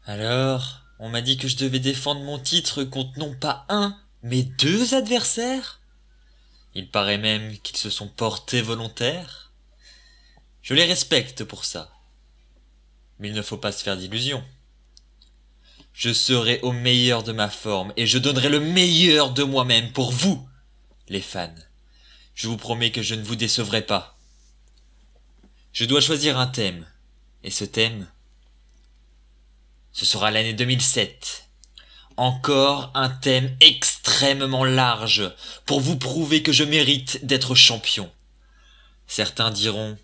Alors, on m'a dit que je devais défendre mon titre contre non pas un, mais deux adversaires. Il paraît même qu'ils se sont portés volontaires. Je les respecte pour ça. Mais il ne faut pas se faire d'illusions. Je serai au meilleur de ma forme et je donnerai le meilleur de moi-même pour vous, les fans. Je vous promets que je ne vous décevrai pas. Je dois choisir un thème. Et ce thème, ce sera l'année 2007. Encore un thème extrêmement large pour vous prouver que je mérite d'être champion. Certains diront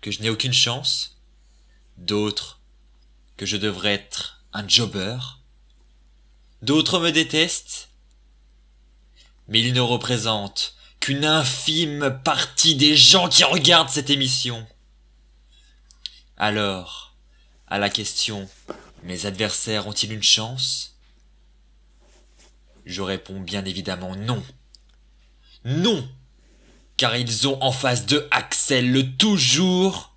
que je n'ai aucune chance, d'autres que je devrais être un jobber, d'autres me détestent, mais ils ne représentent qu'une infime partie des gens qui regardent cette émission. Alors, à la question « Mes adversaires ont-ils une chance ?» je réponds bien évidemment non. Non, car ils ont en face d'eux Axel, le toujours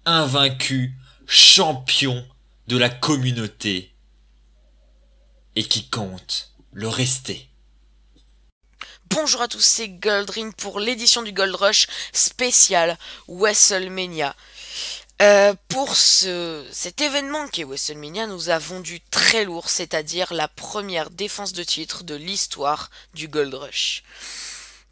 invaincu champion de la communauté, et qui compte le rester. Bonjour à tous, c'est Goldring pour l'édition du Gold Rush spécial WrestleMania. Pour cet événement qui est WrestleMania, nous avons du très lourd, c'est-à-dire la première défense de titre de l'histoire du Gold Rush.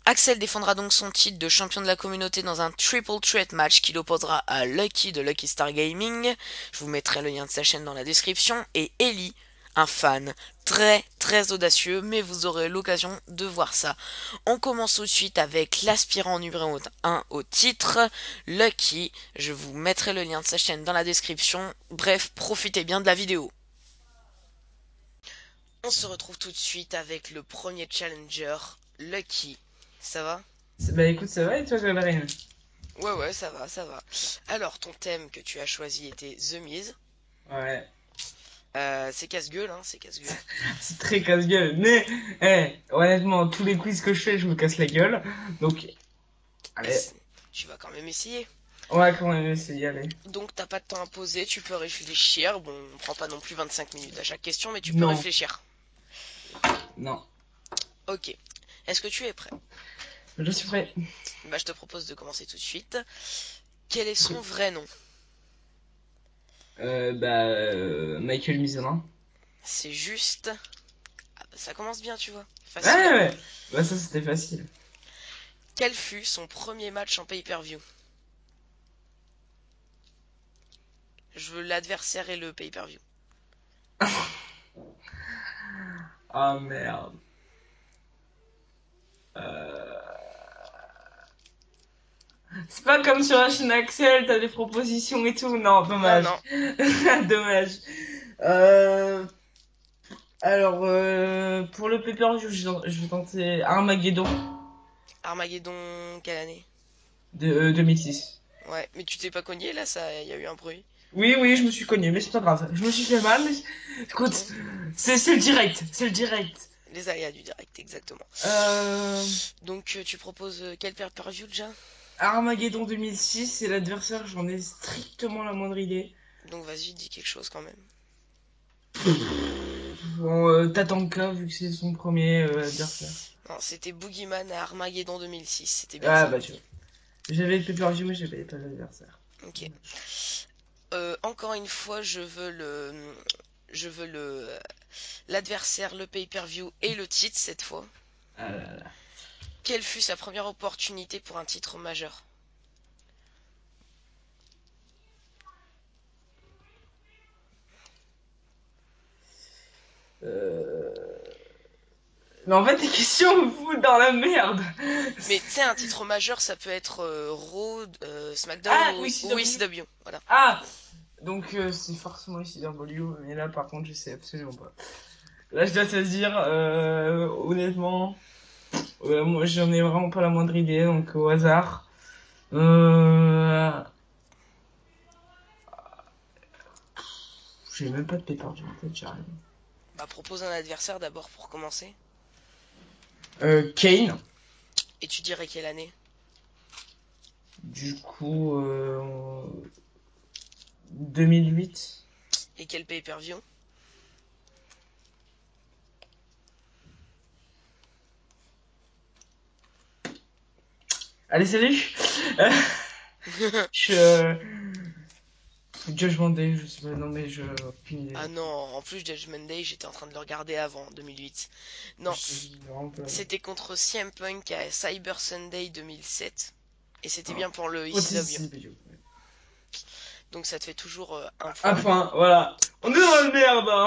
Axel défendra donc son titre de champion de la communauté dans un triple threat match qu'il opposera à Lucky de Lucky Star Gaming. Je vous mettrai le lien de sa chaîne dans la description. Et Ellie, un fan très audacieux, mais vous aurez l'occasion de voir ça. On commence tout de suite avec l'aspirant numéro 1 au titre, Lucky. Je vous mettrai le lien de sa chaîne dans la description. Bref, profitez bien de la vidéo. On se retrouve tout de suite avec le premier challenger, Lucky. Ça va? Bah écoute, ça va et toi, Gabriel? Ouais, ça va, ça va. Alors, ton thème que tu as choisi était The Miz. Ouais, C'est casse-gueule, hein, c'est casse-gueule. c'est très casse-gueule. Mais, honnêtement, tous les quiz que je fais, je me casse la gueule. Donc, Mais allez, tu vas quand même essayer. on va quand même essayer, allez. Donc, t'as pas de temps à poser, tu peux réfléchir. Bon, on prend pas non plus 25 minutes à chaque question, mais tu peux Non, réfléchir. non. Ok. Est-ce que tu es prêt? Je suis prêt. Bah, je te propose de commencer tout de suite. Quel est son vrai nom? Michael Mizonin. C'est juste... Ah, bah, ça commence bien, tu vois. Ouais, Facile. ouais. Bah ça, c'était facile. Quel fut son premier match en pay-per-view? Je veux l'adversaire et le pay-per-view. Ah merde. Euh... C'est pas comme sur la chaîne Axel, t'as des propositions et tout. Non, Non, dommage. non. Dommage. Euh... Pour le pay-per-view, je vais tenter Armageddon Armageddon, quelle année? de 2006. Ouais, mais tu t'es pas cogné là, ça, y a eu un bruit. Oui, oui, je me suis cogné, mais c'est pas grave. Je me suis fait mal, mais écoute, Ok. c'est le direct, c'est le direct. Les aléas du direct, exactement. Euh, Donc tu proposes quel pay-per-view déjà? Armageddon 2006, c'est l'adversaire, j'en ai strictement la moindre idée. Donc vas-y, dis quelque chose quand même. Bon, Tatanka, vu que c'est son premier adversaire. Non, c'était Boogeyman à Armageddon 2006, c'était bien Ah ça. bah tu vois. J'avais le pay-per-view, mais j'avais pas l'adversaire. Ok. Encore une fois, je veux l'adversaire, le pay-per-view et le titre cette fois. Ah là là. Quelle fut sa première opportunité pour un titre majeur? Euh... Mais en fait, les questions me foutent dans la merde. Mais tu sais, un titre majeur, ça peut être Raw, SmackDown Ah, oui, ou CW. ECW. Voilà. Ah, donc c'est forcément ici CW, mais là par contre je sais absolument pas. Là je dois te dire, honnêtement, moi j'en ai vraiment pas la moindre idée, donc au hasard. Euh... J'ai même pas de pépère en tête, j'arrive. Bah propose un adversaire d'abord pour commencer. Kane, Et tu dirais quelle année? du coup, 2008. Et quel pay-per-view? Allez, salut. Euh, je... Judgment Day, je sais pas, non mais je... aucune idée. Ah non, en plus Judgment Day, j'étais en train de le regarder avant, 2008. Non, Je sais vraiment pas. c'était contre CM Punk à Cyber Sunday 2007. Et c'était bien pour le Oh, si, ECW. si, Donc ça te fait toujours un point. enfin, voilà. On est dans la merde, hein.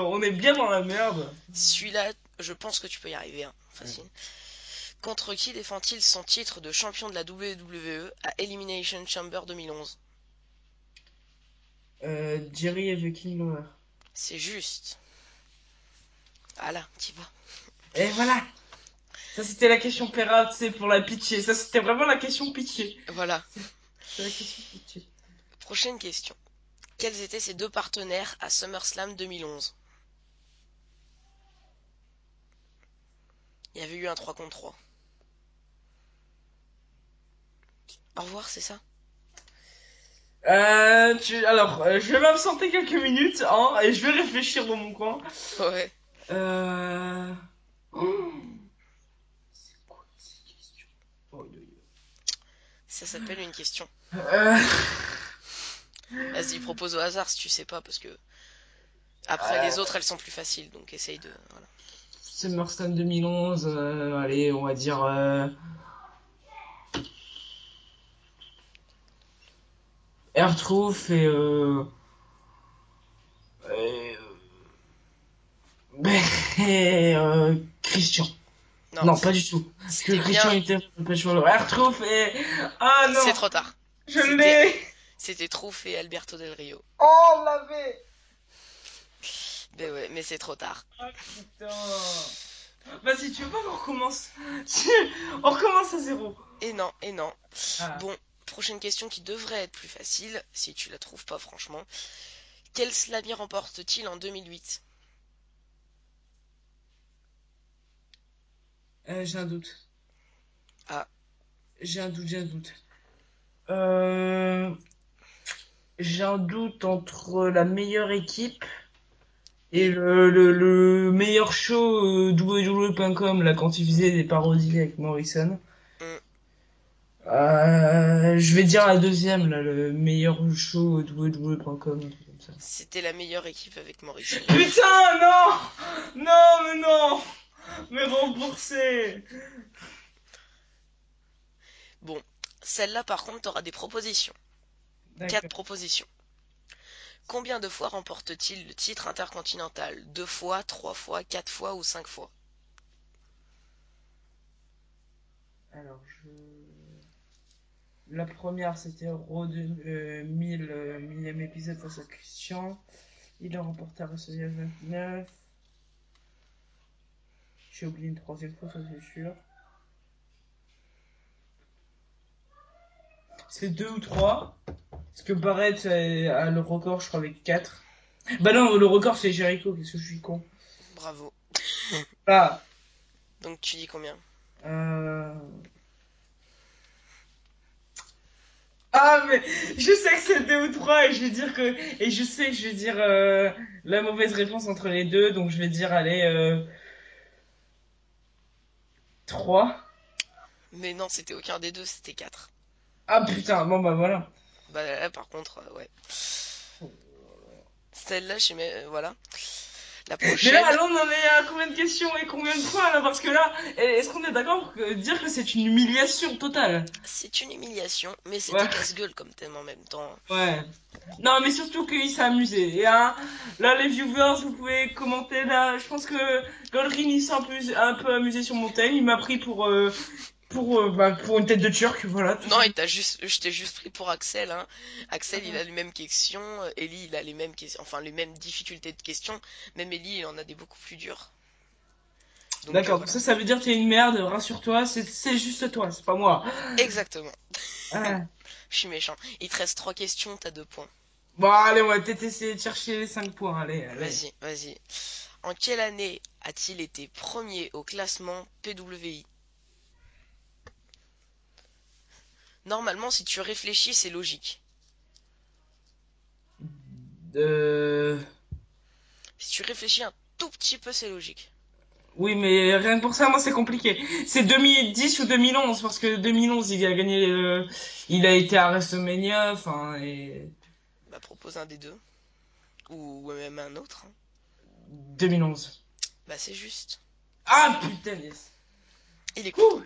On est bien dans la merde. Celui-là, je pense que tu peux y arriver, hein. Facile. Contre qui défend-il son titre de champion de la WWE à Elimination Chamber 2011? Jerry et The King Lover. C'est juste. Voilà, t'y vas. Et voilà. Ça, c'était la question Pera, tu sais, pour la pitcher. Ça, c'était vraiment la question pitcher. Voilà. C'est la question pitcher. Prochaine question. Quels étaient ses deux partenaires à SummerSlam 2011? Il y avait eu un 3 contre 3. Au revoir, c'est ça? Je vais m'absenter quelques minutes, hein, et je vais réfléchir dans mon coin. Ouais. Oh, c'est quoi ces questions? Oh, Ça s'appelle une question. euh, Vas-y, propose au hasard si tu sais pas, parce que après les autres elles sont plus faciles, donc essaye de. Voilà. SummerSlam 2011, allez, on va dire R-Truth et, Christian. Non, pas du tout. Parce que C'était Christian bien. était pas sur le R-Truth et... Ah non, C'est trop tard. je l'ai. C'était Truth et Alberto Del Rio. Oh, on l'avait. Mais ouais, mais c'est trop tard. Ah putain. Vas-y, tu veux pas qu'on recommence? On recommence à zéro. Et non, et non. Ah. Bon, prochaine question qui devrait être plus facile, si tu la trouves pas franchement. Quel Slammy remporte-t-il en 2008? J'ai un doute. Ah. J'ai un doute. J'ai un doute entre la meilleure équipe et le meilleur show www.com, là, quand il faisait des parodies avec Morrison. Hmm. Je vais dire la deuxième, là, le meilleur show www.com, un truc comme ça. C'était la meilleure équipe avec Morrison. Putain, non! Non, mais non! Mais remboursé! Bon, celle-là par contre t'auras des propositions. 4 propositions. Combien de fois remporte-t-il le titre intercontinental? 2 fois, 3 fois, 4 fois ou 5 fois? Alors, la première, c'était Raw de 1000 millième épisode face à Christian. Il a remporté à WrestleMania 29. J'ai oublié une troisième fois, ça c'est sûr. C'est 2 ou 3. Parce que Barrett a le record, je crois, avec 4. Bah non, le record c'est Jericho, qu'est-ce que je suis con. Bravo. Ah, Donc tu dis combien? Ah, mais je sais que c'est 2 ou 3 et je vais dire que... Et je sais que je vais dire la mauvaise réponse entre les deux, donc je vais dire, allez, 3. Mais non, c'était aucun des deux, c'était 4. Ah putain, bon bah voilà. Bah là par contre, ouais. Celle-là, je sais mais voilà. La Mais prochaine. là, on en est à combien de questions et combien de points là? Parce que là, est-ce qu'on est d'accord pour dire que c'est une humiliation totale? C'est une humiliation, mais c'était Ouais. casse-gueule comme thème en même temps. Ouais. Non, mais surtout qu'il s'est amusé. Et hein, là, les viewers, vous pouvez commenter là. Je pense que Goldring, il s'est un peu amusé sur mon thème. Il m'a pris pour une tête de turc, voilà. Non, je t'ai juste pris pour Axel, hein. Axel, il a les mêmes questions. Ellie, il a les mêmes questions, enfin les mêmes difficultés de questions. Même Ellie, il en a des beaucoup plus dures. Donc, D'accord, voilà. ça veut dire que t'es une merde, rassure-toi, c'est juste toi, c'est pas moi. Exactement. Ah. Je suis méchant. Il te reste 3 questions, t'as 2 points. Bon, allez, on va peut-être essayer de chercher les 5 points, allez. Vas-y, vas-y. En quelle année a-t-il été premier au classement PWI? Normalement, si tu réfléchis, c'est logique. Euh... Si tu réfléchis un tout petit peu, c'est logique. Oui, mais rien que pour ça, moi, c'est compliqué. C'est 2010 ou 2011, parce que 2011, il a gagné, il a été à WrestleMania, enfin, et Bah, propose un des deux. Ou même un autre, hein. 2011. Bah, c'est juste. Ah, putain, yes. Il est content. Ouh.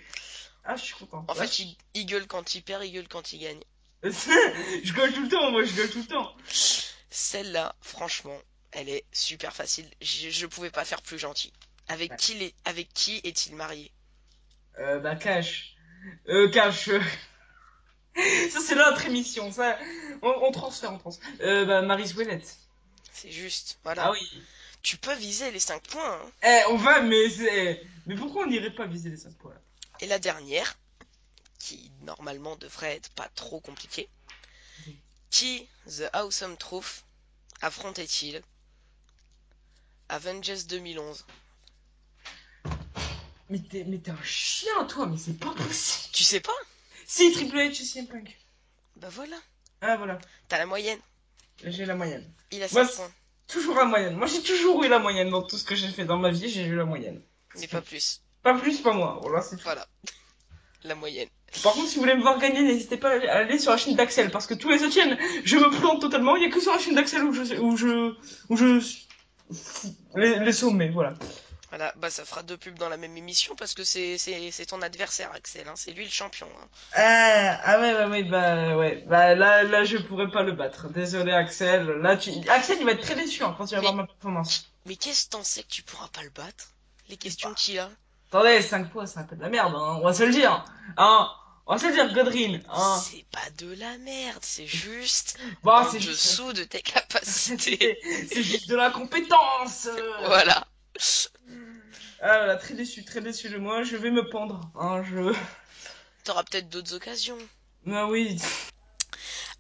Ah, je suis content. En Là, fait, il gueule quand il perd, il gueule quand il gagne. je gueule tout le temps, moi, je gueule tout le temps. Celle-là, franchement, elle est super facile. Je pouvais pas faire plus gentil. Avec qui est-il marié? Bah, Cash. Cash. Ça, c'est l'autre émission, ça. On transfère, on transfère. Bah, Maryse Ouellette. C'est juste, Ah voilà. oui. Tu peux viser les 5 points, hein. On va, mais c'est... Mais pourquoi on n'irait pas viser les 5 points, là? Et la dernière, qui normalement devrait être pas trop compliquée. Qui, The Awesome Truth, affrontait-il Avengers 2011? Mais t'es un chien, toi, mais c'est pas possible. Tu sais pas? Si, Triple H et CM Punk. Bah voilà, Ah, voilà. t'as la moyenne. J'ai la moyenne. Il a Moi, 5 points, toujours la moyenne. Moi, j'ai toujours eu la moyenne dans tout ce que j'ai fait dans ma vie, j'ai eu la moyenne. mais pas plus. Pas plus, pas moins. Voilà, c'est tout. Voilà, la moyenne. Par contre, si vous voulez me voir gagner, n'hésitez pas à aller sur la chaîne d'Axel, parce que tous les autres chaînes, je me plante totalement. Il y a que sur la chaîne d'Axel où je les sommets, voilà. Voilà, bah ça fera 2 pubs dans la même émission parce que c'est ton adversaire, Axel, hein. C'est lui le champion, hein. Ah ouais, ouais, ouais, bah ouais. Bah là, je pourrais pas le battre. Désolé, Axel. Axel, il va être très déçu hein, quand il va voir ma performance. Mais qu'est-ce que t'en sais que tu pourras pas le battre? Les questions qu'il a? Attendez, 5 points, c'est un peu de la merde, hein. On va se le dire. Hein. On va se le dire, Godrin. Hein. C'est pas de la merde, c'est juste Bon, en c'est juste... dessous de tes capacités. c'est juste de la compétence. Voilà. Ah voilà, très déçu de moi. Je vais me pendre. Hein, T'auras peut-être d'autres occasions. Ah oui.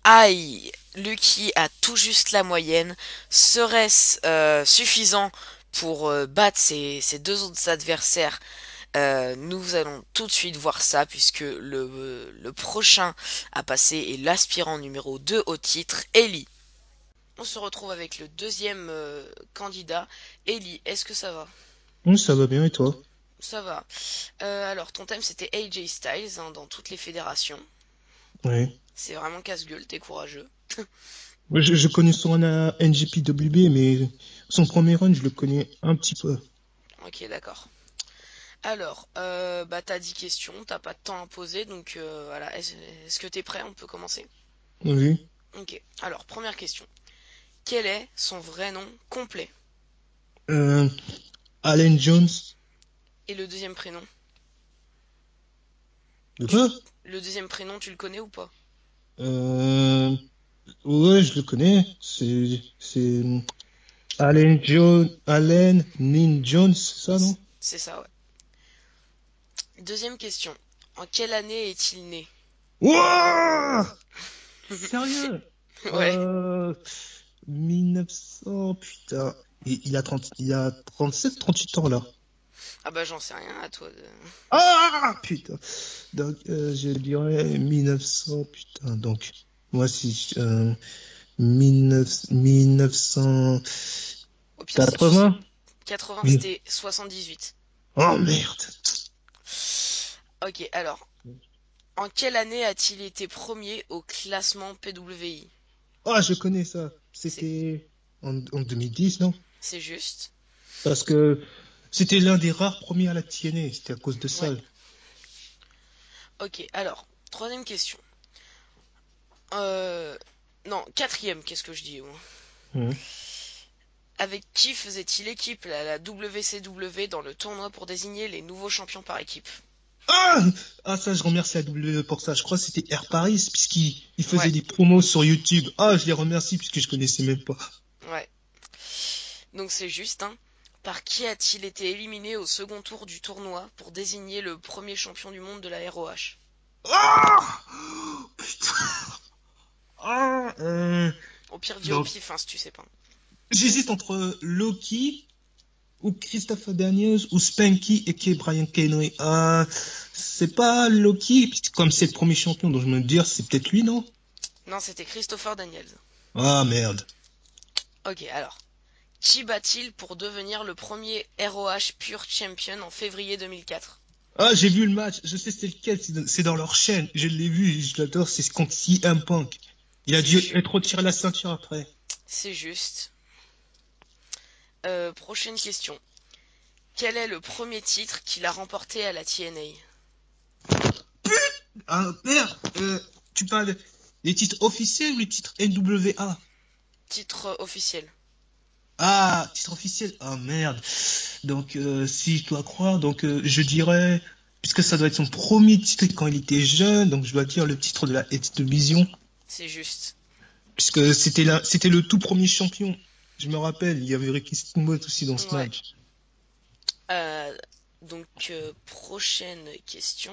Aïe, Lucky a tout juste la moyenne. Serait-ce suffisant pour battre ses deux autres adversaires? Nous allons tout de suite voir ça puisque le prochain à passer est l'aspirant numéro 2 au titre, Ellie. On se retrouve avec le deuxième candidat. Ellie, est-ce que ça va? Ça va bien et toi? Ça va. Alors, ton thème c'était AJ Styles hein, dans toutes les fédérations. Oui. C'est vraiment casse-gueule, t'es courageux. Moi, je connais son NJPW, mais son premier run, je le connais un petit peu. Ok, d'accord. Alors, bah t'as 10 questions, t'as pas de temps à poser, donc voilà. Est-ce que t'es prêt? On peut commencer? Oui. Ok. Alors, première question. Quel est son vrai nom complet? Allen Jones. Et le deuxième prénom? De quoi? Le deuxième prénom, tu le connais ou pas? Ouais, je le connais. C'est Allen Nin Jones, ça, non? C'est ça, ouais. Deuxième question. En quelle année est-il né? Wouah! Sérieux? Ouais. 1900, putain. Il a 37, 38 ans, là. Ah bah j'en sais rien, à toi de... Ah, putain. Donc, je dirais 1900, putain. Donc, moi, si, 1980. Au pire, si tu... 80, Oui. c'était 78. Oh, merde. Ok, alors. En quelle année a-t-il été premier au classement PWI? Ah, je connais ça. C'était en 2010, non? C'est juste. Parce que c'était l'un des rares premiers à la TNA. C'était à cause de ça. Ouais. Ok, alors. Troisième question. Non, quatrième, qu'est-ce que je dis moi? Avec qui faisait-il équipe la WCW dans le tournoi pour désigner les nouveaux champions par équipe? Ah, ça, je remercie la WWE pour ça. Je crois que c'était Air Paris, puisqu'il faisait des promos sur YouTube. Ah, je les remercie, puisque je connaissais même pas. Ouais. Donc c'est juste, hein. Par qui a-t-il été éliminé au second tour du tournoi pour désigner le premier champion du monde de la ROH? Ah! Putain. Ah, Au pire, dis au pif, hein, si tu sais pas. J'hésite entre Loki ou Christopher Daniels ou Spanky et Brian Kenway. C'est pas Loki, puisque comme c'est le premier champion, donc je me dis c'est peut-être lui, non? Non, c'était Christopher Daniels. Ah, merde. Ok, alors. Qui bat-il pour devenir le premier ROH Pure Champion en février 2004? Ah, j'ai vu le match, je sais c'est lequel, c'est dans leur chaîne, je l'ai vu, je l'adore, c'est contre CM Punk. Il a dû être retiré la ceinture après. C'est juste. Prochaine question. Quel est le premier titre qu'il a remporté à la TNA? Ah, merde, tu parles des titres officiels ou les titres NWA? Titre officiel. Ah, titre officiel. Ah merde. Donc si je dois croire, donc je dirais, puisque ça doit être son premier titre quand il était jeune, donc je dois dire le titre de la X-Division, C'est juste. puisque c'était le tout premier champion. Je me rappelle, il y avait Ricky Steamboat aussi dans ce Ouais. match. Prochaine question.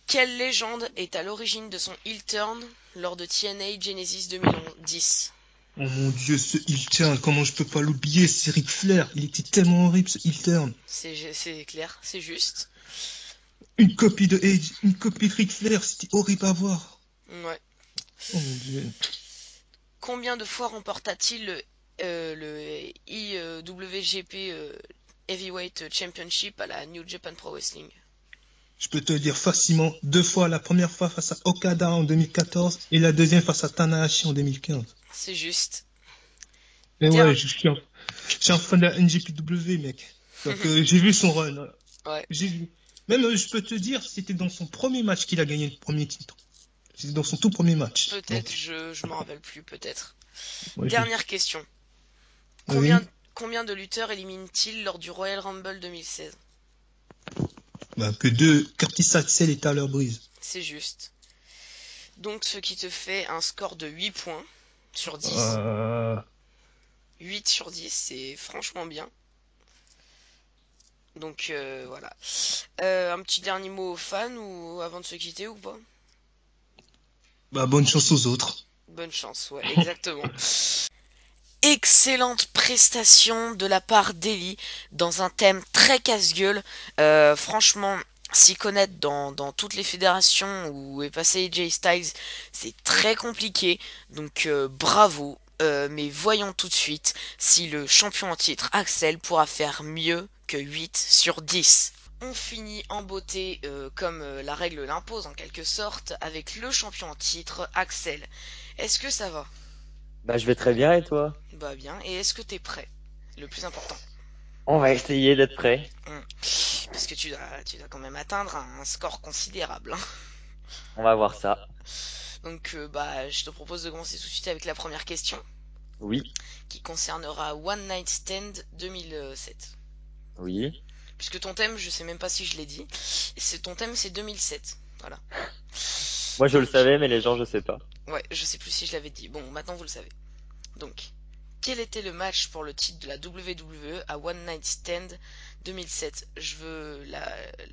Quelle légende est à l'origine de son heel turn lors de TNA Genesis 2010? Oh mon dieu, ce heel turn, comment je peux pas l'oublier, c'est Ric Flair, il était tellement horrible ce heel turn. C'est clair, c'est juste. Une copie de Edge, une copie de Ric Flair, c'était horrible à voir. Ouais. Oh mon dieu. Combien de fois remporta-t-il le IWGP Heavyweight Championship à la New Japan Pro Wrestling? Je peux te dire facilement 2 fois, la première fois face à Okada en 2014 et la deuxième face à Tanahashi en 2015. C'est juste. Mais Tiens. ouais, je suis un fan de la NJPW, mec. Donc j'ai vu son run. Ouais. J'ai vu. Même je peux te dire, c'était dans son premier match qu'il a gagné le premier titre. C'était dans son tout premier match. Peut-être, Donc, je m'en rappelle plus, peut-être. ouais, Dernière question. Oui. Combien de lutteurs élimine-t-il lors du Royal Rumble 2016? Bah, que deux, Curtis Axel et Tyler Breeze. C'est juste. Donc ce qui te fait un score de 8 points sur 10. 8 sur 10, c'est franchement bien. Donc voilà. Un petit dernier mot aux fans ou avant de se quitter ou pas? Bah, bonne chance aux autres. Bonne chance, ouais, exactement. Excellente prestation de la part d'Eli dans un thème très casse-gueule. Franchement, s'y connaître dans toutes les fédérations où est passé AJ Styles, c'est très compliqué. Donc bravo. Mais voyons tout de suite si le champion en titre Axel pourra faire mieux que 8 sur 10. On finit en beauté comme la règle l'impose en quelque sorte avec le champion en titre Axel. Est-ce que ça va? Bah, je vais très bien et toi? Bah bien, et est-ce que t'es prêt? Le plus important. On va essayer d'être prêt. Parce que tu dois quand même atteindre un score considérable. Hein. On va voir ça. Donc je te propose de commencer tout de suite avec la première question. Oui, Qui concernera One Night Stand 2007. oui. Puisque ton thème, je sais même pas si je l'ai dit, ton thème c'est 2007. Voilà. Moi je le savais, mais les gens je sais pas. Ouais, je sais plus si je l'avais dit. Bon, maintenant vous le savez. Donc, quel était le match pour le titre de la WWE à One Night Stand 2007? Je veux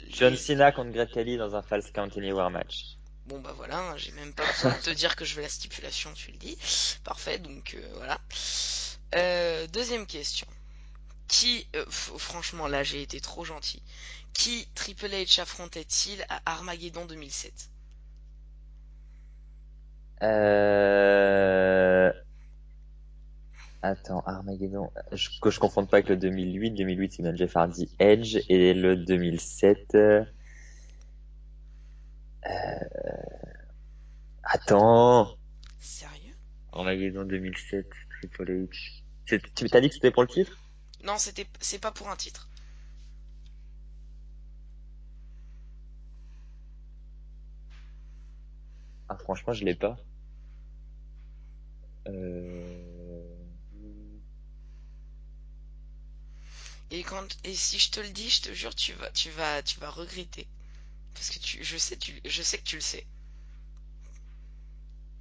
John Cena contre Great Khali dans un Falls Count Anywhere match. Bon bah voilà, hein, j'ai même pas besoin de te dire que je veux la stipulation, tu le dis. Parfait, donc voilà. Deuxième question. Franchement là j'ai été trop gentil. Qui Triple H affrontait-il à Armageddon 2007? Attends, Armageddon. Que je confonde pas avec le 2008. 2008 c'est bien Jeff Hardy Edge. Et le 2007. Attends. Sérieux? Armageddon 2007, Triple H. Tu t'as dit que c'était pour le titre? Non, c'est pas pour un titre. Ah, franchement, je l'ai pas. Et si je te le dis, je te jure, tu vas regretter. Parce que je sais que tu le sais.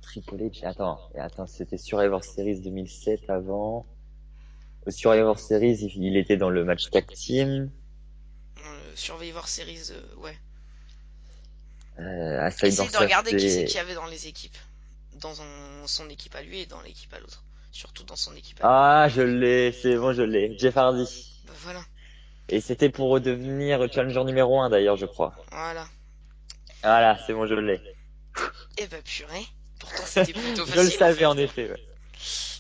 Triple H. Attends, c'était Survivor Series 2007 avant. Au Survivor Series, il était dans le match tag team. Survivor Series, ouais. Essaye de regarder qui c'est qu'il y avait dans les équipes. Dans son équipe à lui et dans l'équipe à l'autre. Surtout dans son équipe à lui. Ah, je l'ai, c'est bon, je l'ai. Jeff Hardy. Bah voilà. Et c'était pour redevenir challenger numéro 1 d'ailleurs, je crois. Voilà. Voilà, c'est bon, je l'ai. Et bah purée. Pourtant c'était plutôt Je facile. le savais en effet, ouais.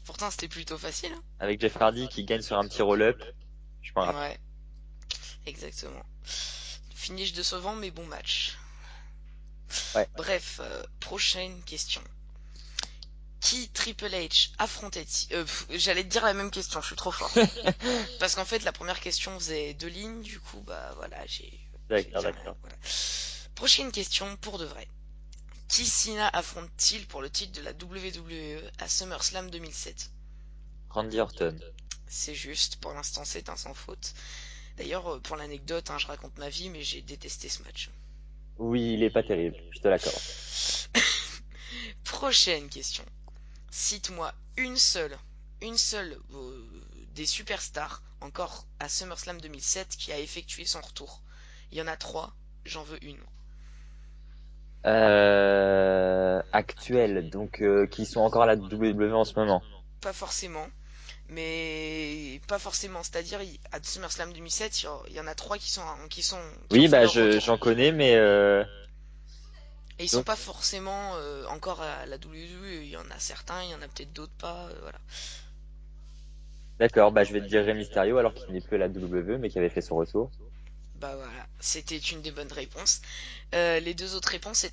Pourtant, c'était plutôt facile. Hein. Avec Jeff Hardy qui gagne sur un petit roll-up. Je m'en rappelle. Ouais, exactement. Finish décevant, mais bon match. Ouais. Bref, prochaine question. Qui Triple H affrontait-il J'allais te dire la même question, je suis trop fort. Parce qu'en fait, la première question faisait 2 lignes, du coup, bah voilà, D'accord, d'accord. voilà. Prochaine question pour de vrai. Qui Cena affronte-t-il pour le titre de la WWE à SummerSlam 2007 ? Randy Orton. C'est juste, pour l'instant c'est un sans faute. D'ailleurs, pour l'anecdote, hein, je raconte ma vie, mais j'ai détesté ce match. Oui, il est pas terrible, je te l'accorde. Prochaine question. Cite-moi une seule des superstars encore à SummerSlam 2007 qui a effectué son retour. Il y en a 3, j'en veux une. Actuels, donc qui sont encore à la WWE en ce moment. Pas forcément, mais pas forcément. C'est-à-dire à SummerSlam 2007, il y en a 3 qui Oui, ont fait bah leur retour. j'en connais, mais Et ils sont pas forcément encore à la WWE. Il y en a certains, il y en a peut-être d'autres pas. Voilà. d'accord, bah je vais te dire Rey Mysterio alors qu'il n'est plus à la WWE mais qui avait fait son retour. Bah voilà, c'était une des bonnes réponses. Les 2 autres réponses,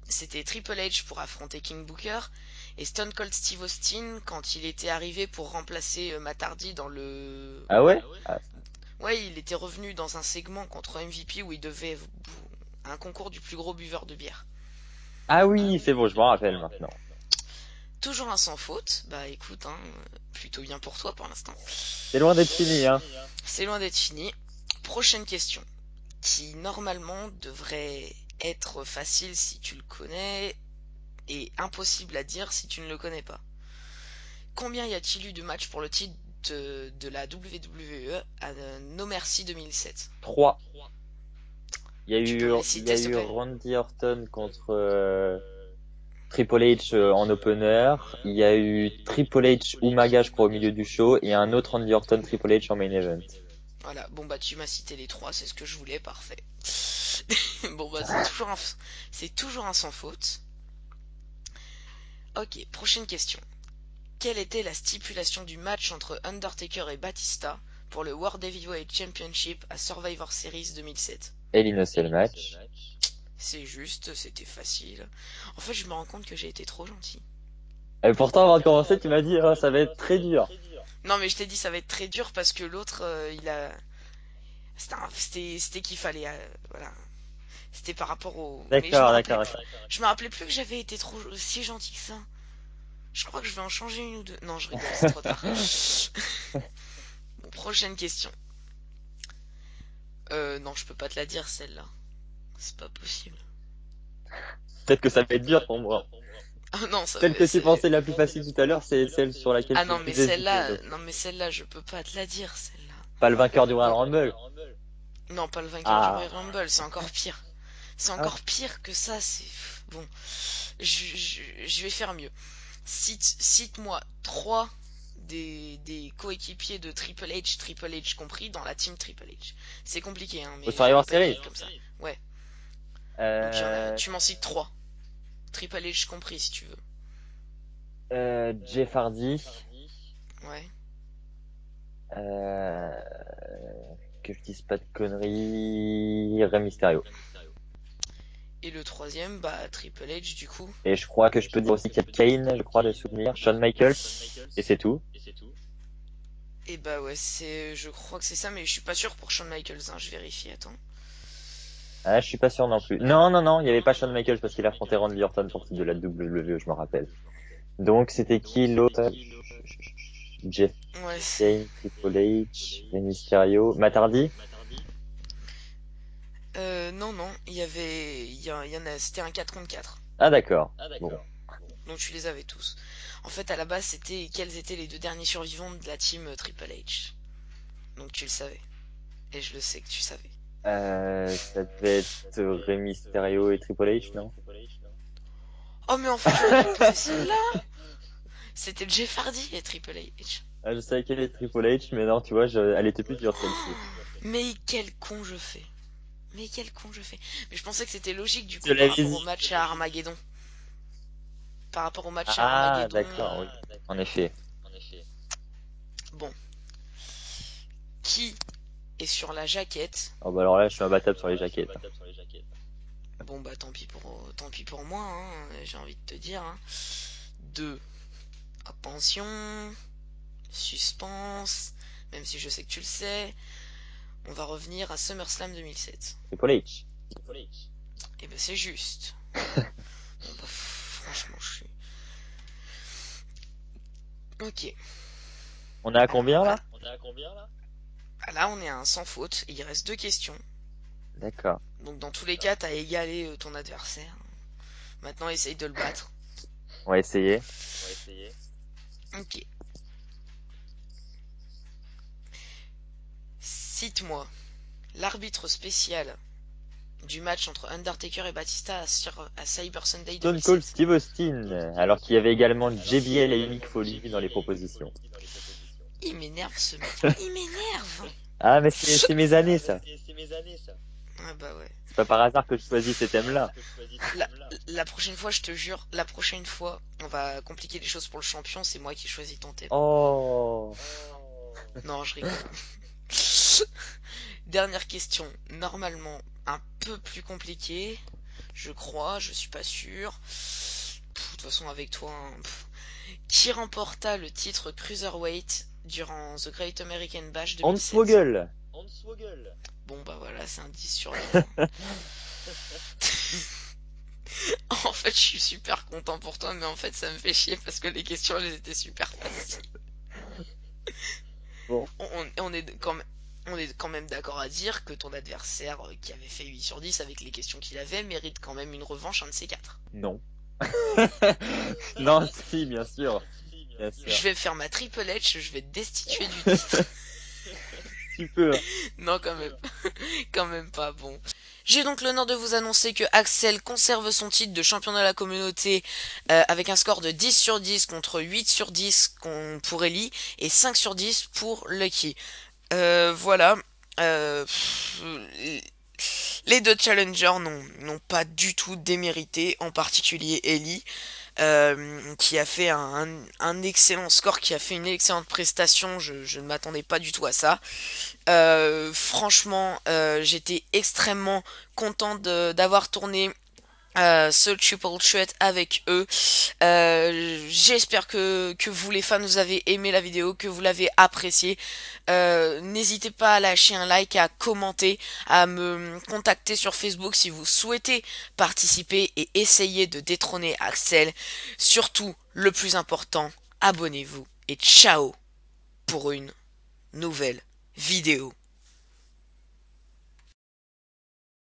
c'était Triple H pour affronter King Booker et Stone Cold Steve Austin quand il était arrivé pour remplacer Matt Hardy dans le... Ah ouais? Ouais, il était revenu dans un segment contre MVP où il devait un concours du plus gros buveur de bière. Ah oui, c'est bon, je m'en rappelle maintenant. Toujours un sans faute. Bah écoute, hein, plutôt bien pour toi pour l'instant. C'est loin d'être fini, hein. C'est loin d'être fini. Prochaine question, qui normalement devrait être facile si tu le connais et impossible à dire si tu ne le connais pas. Combien y a-t-il eu de matchs pour le titre de la WWE à No Mercy 2007 ? 3. Il y a Tu peux me les citer, eu s'il te plaît ? Randy Orton contre Triple H en opener. Il y a eu Triple H Umaga, je crois, au milieu du show. Et un autre Randy Orton Triple H en main event. Voilà, bon bah tu m'as cité les 3, c'est ce que je voulais, parfait. Bon bah c'est toujours un sans faute. Ok, prochaine question. Quelle était la stipulation du match entre Undertaker et Batista pour le World Heavyweight Championship à Survivor Series 2007 ? Hell in a Cell match. C'est juste, c'était facile. En fait, je me rends compte que j'ai été trop gentil. Et pourtant, avant de commencer, tu m'as dit, oh, ça va être très dur. Non, mais je t'ai dit, ça va être très dur parce que l'autre, il a... C'était qu'il fallait... voilà. C'était par rapport au... D'accord. Je me rappelais plus que j'avais été si gentil que ça. Je crois que je vais en changer une ou deux. Non, je rigole, c'est trop tard. Bon, prochaine question. Non, je peux pas te la dire, celle-là. C'est pas possible. Peut-être que ça va être dur pour moi. Ah non, ça Celle que tu c'est- pensais la plus facile tout à l'heure, c'est celle sur laquelle Ah tu non, mais faisais celle-là, hésiter, donc. non, mais celle-là, je peux pas te la dire, celle-là. Pas le vainqueur du Royal Rumble. Non, pas le vainqueur Ah. du Royal Rumble, c'est encore pire. C'est encore pire que ça, c'est... Bon, je vais faire mieux. Cite-moi 3 des coéquipiers de Triple H compris, dans la team Triple H. C'est compliqué, hein, mais... Au Survivor je vais pas Series. dire comme ça. Ouais, donc tu m'en cites 3. Triple H compris, si tu veux. Jeff Hardy. Ouais. Que je dise pas de conneries. Rey Mysterio. Et le 3ème, bah, Triple H, du coup. Et je crois que je peux dire aussi qu'il y a Kane, je crois, de souvenir. Shawn Michaels. Et c'est tout. Et bah ouais, je crois que c'est ça, mais je suis pas sûr pour Shawn Michaels, hein, je vérifie, attends. Ah, je suis pas sûr non plus. Non, il y avait pas Shawn Michaels parce qu'il affrontait Randy Orton pour le titre de la WWE, je me rappelle. Donc c'était qui l'autre? Jeff Ouais, Kane, Triple H, Rey Mysterio, Matt Hardy? non, il y en a, c'était un 4 contre 4. Ah d'accord. Bon. Donc tu les avais tous. En fait, à la base, c'était quels étaient les 2 derniers survivants de la team Triple H. Donc tu le savais. Et je le sais que tu savais. Ça devait être Rey Mysterio et Triple H, non? Oh, mais en fait, j'aurais pu poser celle-là. C'était Jeff Hardy et Triple H. Ah, je savais qu'elle est Triple H, mais non, tu vois, elle était plus dure celle-ci. Mais quel con je fais. Mais je pensais que c'était logique du coup Je par l'avais rapport dit. au match à Armageddon. Par rapport au match à Ah, Armageddon. d'accord, oui. En effet. qui est sur la jaquette. Oh bah alors là, je suis imbattable sur les jaquettes. Bon bah tant pis pour moi, hein, j'ai envie de te dire. Hein. 2. Attention, suspense, même si je sais que tu le sais. On va revenir à SummerSlam 2007. Triple H. Et ben c'est juste. Bon, bah, franchement, je suis... Ok. On est à combien là? Ah, là, on est à un sans faute. Il reste 2 questions. D'accord. Donc dans tous les cas, t'as égalé ton adversaire. Maintenant, essaye de le battre. On va essayer. Ok. Cite-moi l'arbitre spécial du match entre Undertaker et Batista à Cyber Sunday Stone 2007. Cold Steve Austin, alors qu'il y avait également JBL et Mick Foley dans les propositions. Il m'énerve ce mec. Il m'énerve. Ah mais c'est mes années ça. Ah bah ouais. C'est pas par hasard que je choisis ces thèmes-là. La prochaine fois, je te jure, la prochaine fois, on va compliquer les choses pour le champion, c'est moi qui choisis ton thème. Oh. Non, je rigole. Dernière question, normalement un peu plus compliquée, je crois, je suis pas sûr. De toute façon, avec toi, hein, qui remporta le titre Cruiserweight durant The Great American Bash 2007? Hornswoggle. Bon bah voilà, c'est un 10 sur 10. En fait, je suis super content pour toi, mais en fait, ça me fait chier parce que les questions, elles étaient super faciles. Bon. On est quand même d'accord à dire que ton adversaire qui avait fait 8 sur 10 avec les questions qu'il avait mérite quand même une revanche, un de ces 4. Non. Non, si, bien sûr. Je vais faire ma Triple H, je vais te destituer du titre. Tu peux. Non, quand même. Quand même pas, bon. J'ai donc l'honneur de vous annoncer que Axel conserve son titre de champion de la communauté avec un score de 10 sur 10 contre 8 sur 10 pour Ellie et 5 sur 10 pour Lucky. Voilà. Les 2 challengers n'ont pas du tout démérité, en particulier Ellie. Qui a fait un excellent score, qui a fait une excellente prestation. Je ne m'attendais pas du tout à ça. Franchement, j'étais extrêmement content d'avoir tourné ce triple threat avec eux. J'espère que vous les fans vous avez aimé la vidéo, que vous l'avez appréciée. N'hésitez pas à lâcher un like, à commenter, à me contacter sur Facebook si vous souhaitez participer et essayer de détrôner Axel. Surtout, le plus important, abonnez-vous et ciao pour une nouvelle vidéo.